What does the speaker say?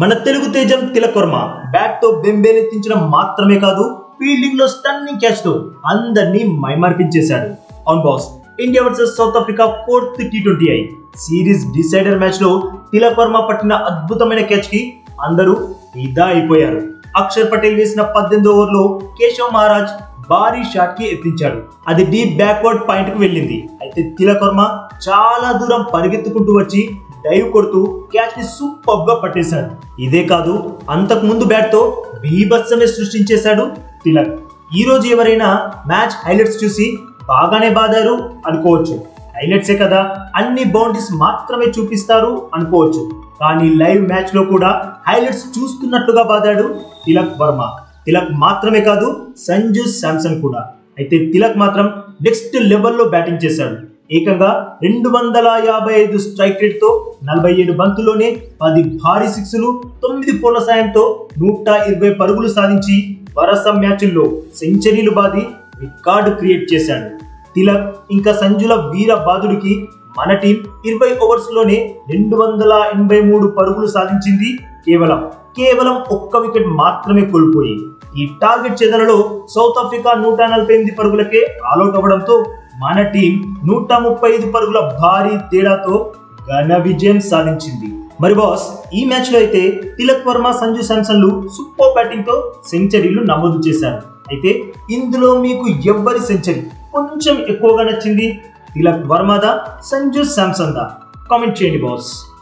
మన తెలుగు తేజం తిలక్ వర్మ బ్యాట్ తో బెంబేలెత్తించడం మాత్రమే కాదు, ఫీల్డింగ్ లో స్టన్నింగ్ క్యాచ్ తో అందరినీ మైమర్పించేశాడు. అవును boss, India versus south Africa 4th T20I series decider match లో తిలక్ వర్మ పట్టిన అద్భుతమైన క్యాచ్ కి అందరూ ఫిదా అయిపోయారు. అక్షర్ పటేల్ వేసిన 18వ ఓవర్లో కేశవ్ మహారాజ్ భారీ షాట్ కి ఎత్తించాడు. అది డీప్ బ్యాక్వర్డ్ పాయింట్ కు వెళ్ళింది. అయితే తిలక్ వర్మ చాలా దూరం పరిగెత్తుకుంటూ వచ్చి డైవ్ కొడుతూ క్యాచ్ ని సూపర్ గా పట్టేశాడు. ఇదే కాదు, అంతకు ముందు బ్యాట్ తో బీభత్సమే సృష్టించేశాడు తిలక్. ఈ రోజు ఎవరైనా మ్యాచ్ హైలైట్స్ చూసి బాగానే బాదారు అనుకోవచ్చు. హైలైట్సే కదా, అన్ని బౌండరీస్ మాత్రమే చూపిస్తారు అనుకోవచ్చు. కానీ లైవ్ మ్యాచ్ లో కూడా హైలైట్స్ చూస్తున్నట్లుగా బాదాడు తిలక్ వర్మ. తిలక్ మాత్రమే కాదు, సంజు శాంసన్ కూడా. అయితే తిలక్ మాత్రం నెక్స్ట్ లెవెల్లో బ్యాటింగ్ చేశాడు. ఏకంగా 255 స్ట్రైక్ రేట్ తో 47 బంతుల్లోనే 10 భారీ సిక్స్లు, 9 4ల సాయంతో 120 పరుగులు సాధించి వరుస మ్యాచ్ల్లో సెంచరీలు బాది రికార్డు క్రియేట్ చేశాడు. తిలక్ ఇంకా సంజుల వీర బాదుడికి మన టీం 20 ఓవర్స్ లోనే 283 పరుగులు సాధించింది. కేవలం ఒక్క వికెట్ మాత్రమే కోల్పోయి ఈ టార్గెట్ ఛేదనలో సౌత్ ఆఫ్రికా 148 పరుగులకే ఆల్అౌట్ అవ్వడంతో మన టీం 135 పరుగుల భారీ తేడాతో ఘన విజయం సాధించింది. మరి బాస్, ఈ మ్యాచ్ లో అయితే తిలక్ వర్మ, సంజు శాంసన్లు సూపర్ బ్యాటింగ్ తో సెంచరీలు నమోదు చేశారు. అయితే ఇందులో మీకు ఎవరి సెంచరీ కొంచెం ఎక్కువగా నచ్చింది? తిలక్ వర్మదా, సంజు శాంసన్ దా? కామెంట్ చేయండి బాస్.